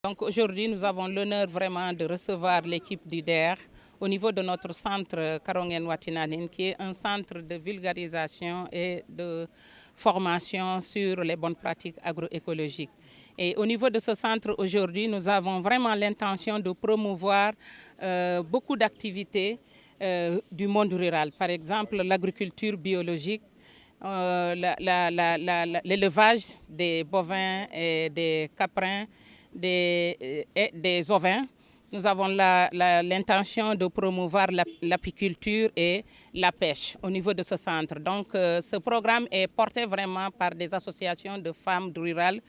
Donc aujourd'hui, nous avons l'honneur vraiment de recevoir l'équipe du DER au niveau de notre centre Karongen Watinanen, qui est un centre de vulgarisation et de formation sur les bonnes pratiques agroécologiques. Et au niveau de ce centre aujourd'hui, nous avons vraiment l'intention de promouvoir beaucoup d'activités du monde rural. Par exemple, l'agriculture biologique, l'élevage des bovins et des caprins, des ovins. Nous avons l'intention de promouvoir l'apiculture et la pêche au niveau de ce centre. Donc ce programme est porté vraiment par des associations de femmes rurales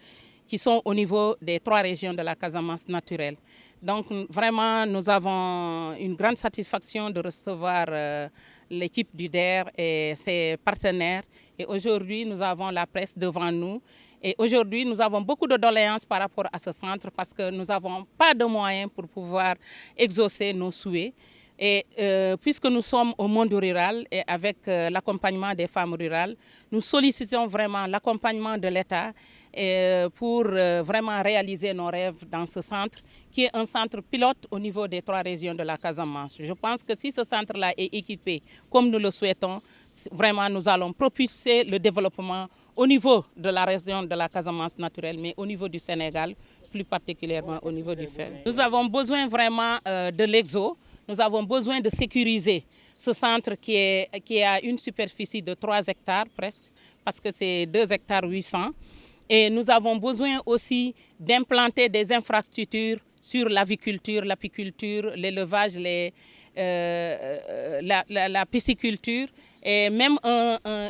qui sont au niveau des 3 régions de la Casamance naturelle. Donc vraiment, nous avons une grande satisfaction de recevoir l'équipe du DER et ses partenaires. Et aujourd'hui, nous avons la presse devant nous. Et aujourd'hui, nous avons beaucoup de doléances par rapport à ce centre parce que nous n'avons pas de moyens pour pouvoir exaucer nos souhaits. Et puisque nous sommes au monde rural et avec l'accompagnement des femmes rurales, nous sollicitons vraiment l'accompagnement de l'État pour vraiment réaliser nos rêves dans ce centre, qui est un centre pilote au niveau des 3 régions de la Casamance. Je pense que si ce centre-là est équipé comme nous le souhaitons, vraiment nous allons propulser le développement au niveau de la région de la Casamance naturelle, mais au niveau du Sénégal, plus particulièrement au niveau du FEL. Nous avons besoin vraiment de l'exo. Nous avons besoin de sécuriser ce centre qui a une superficie de 3 hectares presque, parce que c'est 2 hectares 800. Et nous avons besoin aussi d'implanter des infrastructures sur l'aviculture, l'apiculture, l'élevage, la pisciculture et même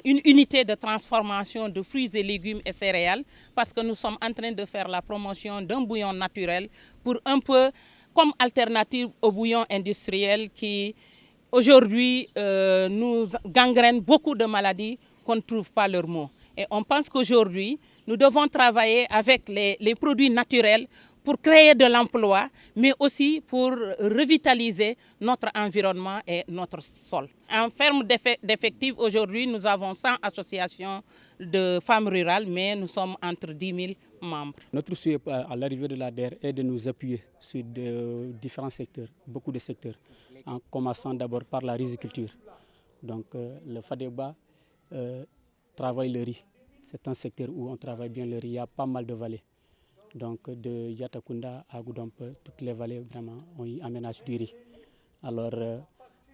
une unité de transformation de fruits et légumes et céréales, parce que nous sommes en train de faire la promotion d'un bouillon naturel pour un peu comme alternative au bouillon industriel qui aujourd'hui nous gangrène beaucoup de maladies qu'on ne trouve pas leur mot. Et on pense qu'aujourd'hui, nous devons travailler avec les produits naturels pour créer de l'emploi, mais aussi pour revitaliser notre environnement et notre sol. En termes d'effectifs, aujourd'hui, nous avons 100 associations de femmes rurales, mais nous sommes entre 10 000 membres. Notre souhait à l'arrivée de la DER est de nous appuyer sur différents secteurs, beaucoup de secteurs, en commençant d'abord par la riziculture. Donc le FADEBA travaille le riz. C'est un secteur où on travaille bien le riz. Il y a pas mal de vallées. Donc de Yatakunda à Goudompe, toutes les vallées vraiment on y aménage du riz. Alors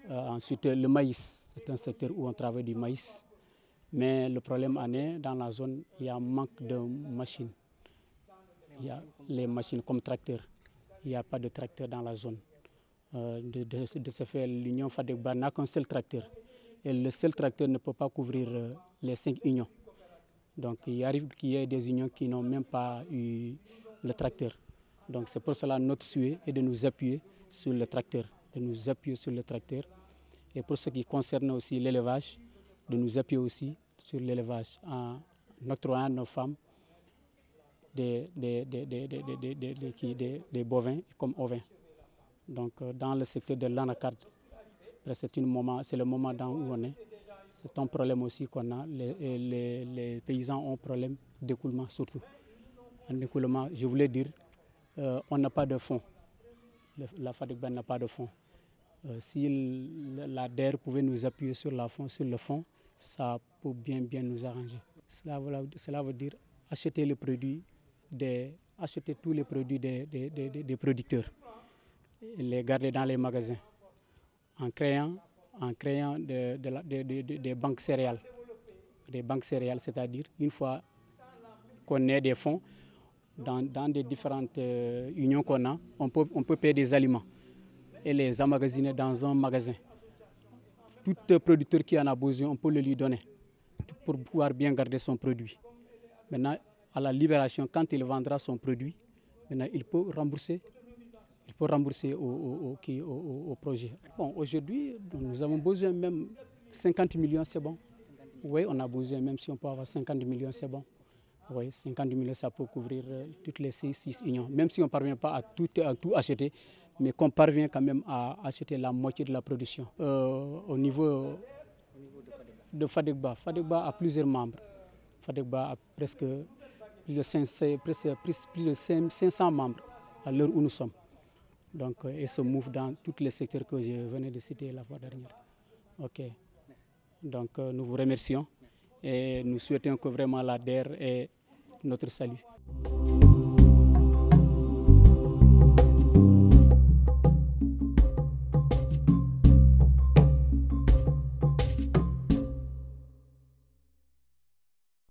ensuite le maïs, c'est un secteur où on travaille du maïs. Mais le problème en est, dans la zone, il y a un manque de machines. Il y a les machines comme tracteurs. Il n'y a pas de tracteur dans la zone. De ce fait, l'union FADEBA n'a qu'un seul tracteur. Et le seul tracteur ne peut pas couvrir les 5 unions. Donc il arrive qu'il y ait des unions qui n'ont même pas eu le tracteur. Donc c'est pour cela notre souhait est de nous appuyer sur le tracteur. Et pour ce qui concerne aussi l'élevage, de nous appuyer aussi sur l'élevage en octroyant à nos femmes des bovins comme ovins. Donc dans le secteur de l'anacarde, c'est le moment où on est. C'est un problème aussi qu'on a. Les paysans ont un problème d'écoulement surtout. Un écoulement, je voulais dire, on n'a pas de fonds. La FADEBA n'a pas de fonds. Si la DER pouvait nous appuyer sur le fonds, ça peut bien nous arranger. Cela veut dire acheter tous les produits des producteurs, les garder dans les magasins, en créant des banques céréales. Des banques céréales, c'est-à-dire une fois qu'on ait des fonds, dans des différentes unions qu'on a, on peut payer des aliments et les emmagasiner dans un magasin. Tout producteur qui en a besoin, on peut le lui donner pour pouvoir bien garder son produit. Maintenant, à la libération, quand il vendra son produit, maintenant, il peut rembourser au projet. Bon, aujourd'hui, nous avons besoin même 50 millions, c'est bon. Oui, on a besoin, même si on peut avoir 50 millions, c'est bon. Oui, 50 millions, ça peut couvrir toutes les 6 unions. Même si on ne parvient pas à tout acheter, mais qu'on parvient quand même à acheter la moitié de la production. Au niveau de FADEBA, FADEBA a plusieurs membres. FADEBA a presque plus de 500 membres. à l'heure où nous sommes. Donc, et se mouve dans tous les secteurs que je venais de citer la fois dernière. Ok. Donc, nous vous remercions et nous souhaitons que vraiment la DER ait notre salut.